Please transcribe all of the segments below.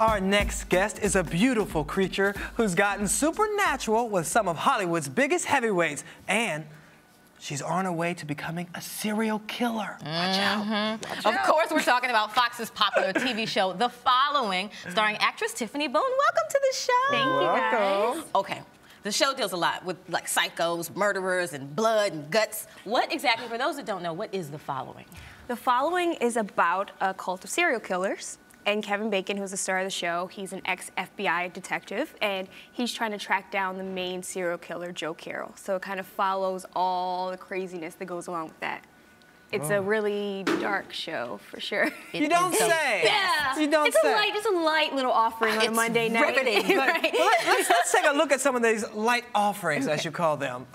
Our next guest is a beautiful creature who's gotten supernatural with some of Hollywood's biggest heavyweights, and she's on her way to becoming a serial killer. Watch out. Of course, we're talking about Fox's popular TV show, The Following, starring actress Tiffany Boone. Welcome to the show. Thank you, guys. Okay. The show deals a lot with like psychos, murderers, and blood and guts. What exactly, for those that don't know, what is The Following? The Following is about a cult of serial killers. And Kevin Bacon, who's the star of the show, he's an ex-FBI detective, and he's trying to track down the main serial killer, Joe Carroll. So it kind of follows all the craziness that goes along with that. It's a really dark show, for sure. You don't say. Yeah. You don't say. It's a light little offering on a Monday night. Riveting. Right. Let's take a look at some of these light offerings, as you call them.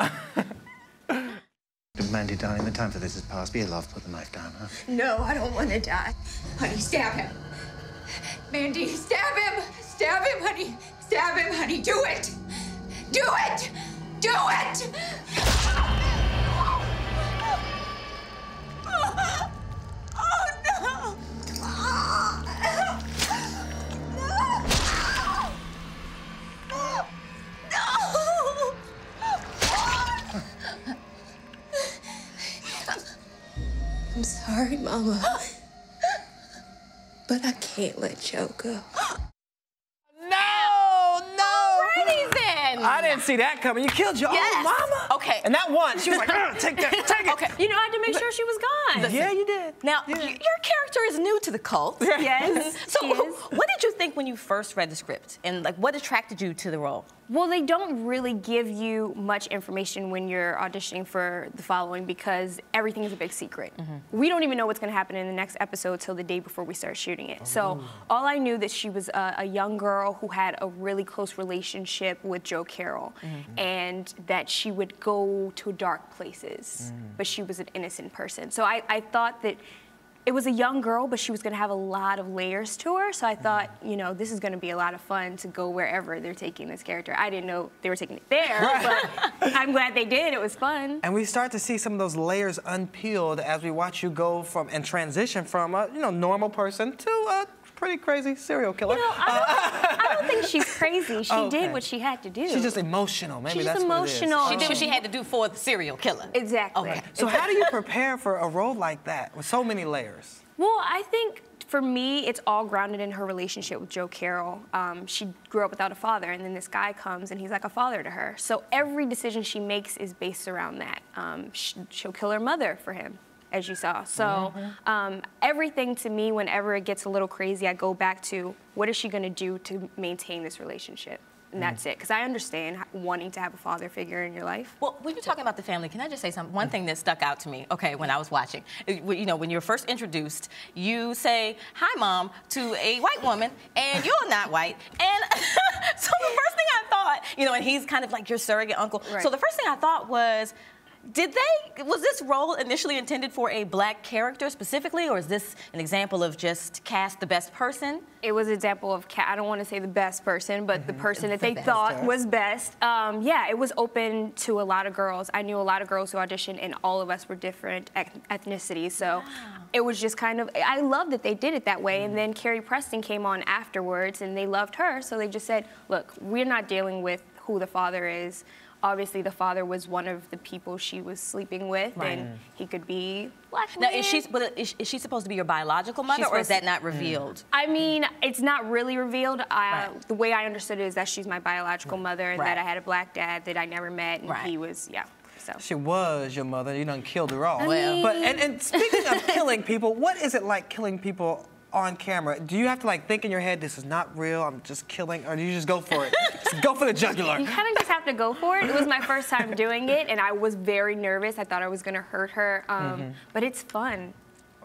Mandy, darling, the time for this is past. Be a love, put the knife down, huh? No, I don't want to die. Honey, stab him. Mandy, stab him! Stab him, honey! Stab him, honey! Do it! Do it! Do it! Oh, no! I'm sorry, Mama. But I can't let Joe go. I didn't see that coming. You killed your own mama? Okay. And that one, she was like, take that, take it. Okay. You know, I had to make sure she was gone. Listen, yeah, you did. Now, your character is new to the cult. Yes, So, she is. what did you think when you first read the script? And, like, what attracted you to the role? Well, they don't really give you much information when you're auditioning for The Following because everything is a big secret. We don't even know what's going to happen in the next episode till the day before we start shooting it. So all I knew that she was a young girl who had a really close relationship with Joe Carroll and that she would go to dark places, but she was an innocent person. So I thought that it was a young girl, but she was going to have a lot of layers to her. So I thought, you know, this is going to be a lot of fun to go wherever they're taking this character. I didn't know they were taking it there, but I'm glad they did. It was fun. And we start to see some of those layers unpeeled as we watch you go from and transition from a normal person to a pretty crazy serial killer. You know, I don't think she's crazy. She did what she had to do. She's just emotional. Maybe She's that's emotional. what it is. She did what she had to do for the serial killer. Exactly. Okay. So how do you prepare for a role like that with so many layers? Well, I think for me, it's all grounded in her relationship with Joe Carroll. She grew up without a father, and then this guy comes, and he's like a father to her. So every decision she makes is based around that. She'll kill her mother for him, as you saw. So everything to me, whenever it gets a little crazy, I go back to what is she going to do to maintain this relationship? And that's it, because I understand wanting to have a father figure in your life. Well, when you're talking about the family, can I just say something? One thing that stuck out to me, okay, when I was watching, you know, when you're first introduced, you say, "Hi, Mom," to a white woman, and you're not white. And so the first thing I thought, you know, and he's kind of like your surrogate uncle. Right. So the first thing I thought was, was this role initially intended for a black character specifically, or is this an example of just cast the best person? It was an example of, I don't want to say the best person, but the person that they thought was best. Yeah, it was open to a lot of girls. I knew a lot of girls who auditioned, and all of us were different ethnicities. So it was just kind of, I loved that they did it that way. And then Carrie Preston came on afterwards, and they loved her. So they just said, look, we're not dealing with who the father is. Obviously, the father was one of the people she was sleeping with, and he could be black. Now, is she supposed to be your biological mother, or is that not revealed? I mean, it's not really revealed. The way I understood it is that she's my biological mother, and that I had a black dad that I never met, and he was, So. She was your mother. You done killed her off. Well. But and speaking of killing people, what is it like killing people on camera? Do you have to like think in your head, this is not real, I'm just killing, or do you just go for it? Just go for the jugular. You kind of just have to go for it. It was my first time doing it, and I was very nervous. I thought I was gonna hurt her, but it's fun.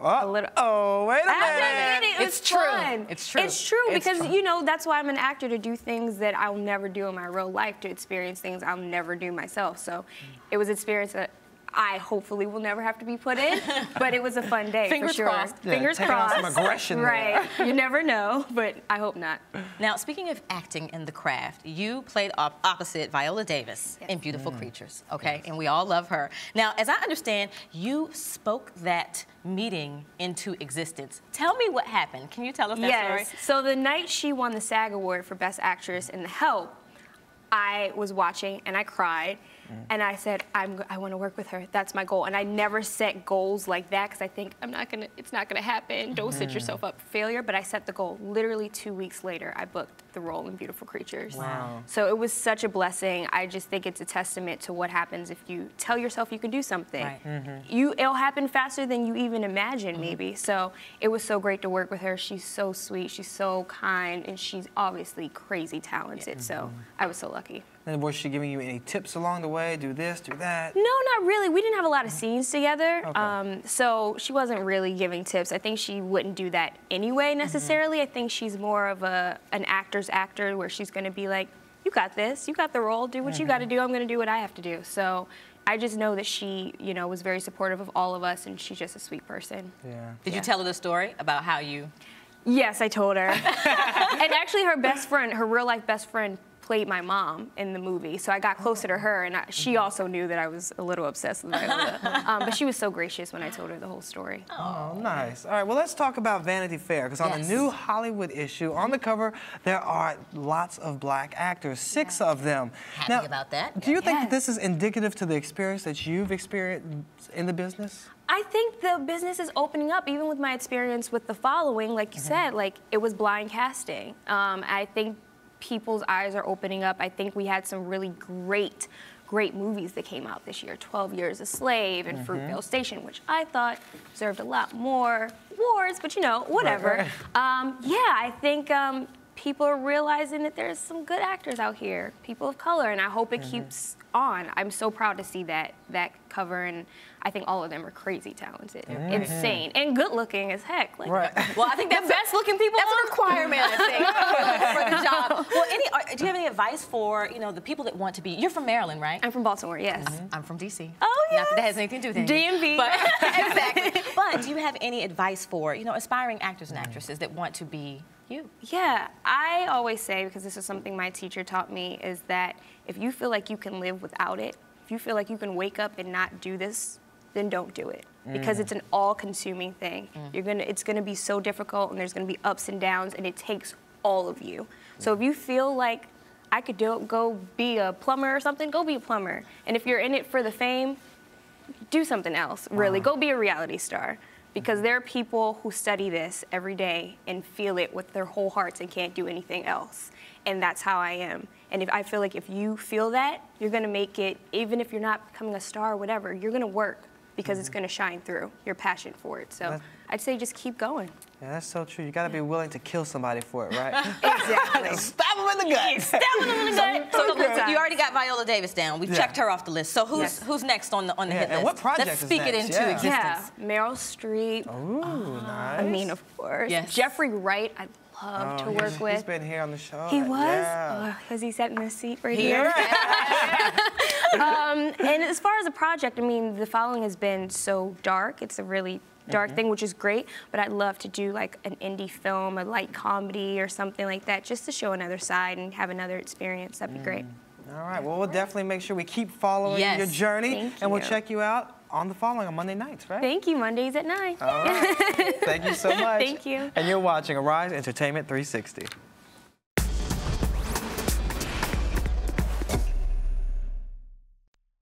A little. Oh, wait a minute. It's fun. It's true. It's true because, you know, that's why I'm an actor, to do things that I'll never do in my real life, to experience things I'll never do myself. So it was an experience that I hopefully will never have to be put in, but it was a fun day Fingers for sure. crossed. Yeah, Fingers taking on crossed. some aggression there. Right. You never know, but I hope not. Now, speaking of acting in the craft, you played opposite Viola Davis in Beautiful Creatures, okay? And we all love her. Now, as I understand, you spoke that meeting into existence. Tell me what happened. Can you tell us that story? Yes. So the night she won the SAG Award for Best Actress in The Help, I was watching and I cried. And I said, I want to work with her. That's my goal. And I never set goals like that because I think it's not gonna happen. Don't set yourself up for failure. But I set the goal. Literally 2 weeks later, I booked the role in Beautiful Creatures. Wow. So it was such a blessing. I just think it's a testament to what happens if you tell yourself you can do something. Right. It'll happen faster than you even imagine, maybe. So it was so great to work with her. She's so sweet. She's so kind, and she's obviously crazy talented. So I was so lucky. And was she giving you any tips along the way? Do this, do that? No, not really. We didn't have a lot of scenes together, Okay. so she wasn't really giving tips. I think she wouldn't do that anyway necessarily. I think she's more of an actor's actor where she's going to be like, you got this, you got the role, do what you got to do, I'm going to do what I have to do. So I just know that she, was very supportive of all of us, and she's just a sweet person. Yeah. Did you tell her the story about how you... Yes, I told her. And actually her best friend, her real life best friend, played my mom in the movie, so I got closer to her, and she also knew that I was a little obsessed with Viola. But she was so gracious when I told her the whole story. Oh, nice. All right, well, let's talk about Vanity Fair, because on the new Hollywood issue, on the cover, there are lots of black actors, 6 of them. Happy about that. Do you think that this is indicative to the experience that you've experienced in the business? I think the business is opening up, even with my experience with The Following, like you said, like it was blind casting. I think people's eyes are opening up. I think we had some really great movies that came out this year. 12 Years a Slave and Fruitvale Station, which I thought deserved a lot more awards, but whatever. Right. Yeah, I think people are realizing that there's some good actors out here, people of color, and I hope it keeps on. I'm so proud to see that cover, and I think all of them are crazy talented, insane, and good looking as heck. Like, Well, I think that's the best looking people. That's a requirement, I think, for the job. Well, do you have any advice for the people that want to be? You're from Maryland, right? I'm from Baltimore, yes. I'm from DC. Oh, yes. Not that that has anything to do with it. DMV. But, exactly. But do you have any advice for aspiring actors and actresses that want to be you? Yeah, I always say, because this is something my teacher taught me, is that if you feel like you can live without it, if you feel like you can wake up and not do this, then don't do it, because it's an all-consuming thing. It's gonna be so difficult, and there's gonna be ups and downs, and it takes all of you. So if you feel like I could go be a plumber or something, go be a plumber. And if you're in it for the fame, do something else. Really, go be a reality star. Because there are people who study this every day and feel it with their whole hearts and can't do anything else. And that's how I am. And I feel like if you feel that, you're gonna make it, even if you're not becoming a star or whatever, you're gonna work because it's gonna shine through, your passion for it. So I'd say just keep going. Yeah, that's so true. You gotta be willing to kill somebody for it, right? Exactly. Stab them in the gut. Stabbing them in the gut. So you already got Viola Davis down. We've checked her off the list. So who's next on the hit list? And what project Let's is speak it next? into existence. Yeah, Meryl Streep. Ooh, nice. I mean, of course. Yes. Jeffrey Wright, I'd love to work with. He's been here on the show. He was? Yeah. Because he sat in this seat right here. And as far as the project, I mean, The Following has been so dark. It's a really dark thing, which is great, but I'd love to do like an indie film, a light comedy or something like that, just to show another side and have another experience. That'd be great. All right, well, we'll definitely make sure we keep following your journey, Thank and we'll you. check you out on The Following on Monday nights, right? Thank you. Mondays at 9. All right. Thank you so much. Thank you. And you're watching Arise Entertainment 360.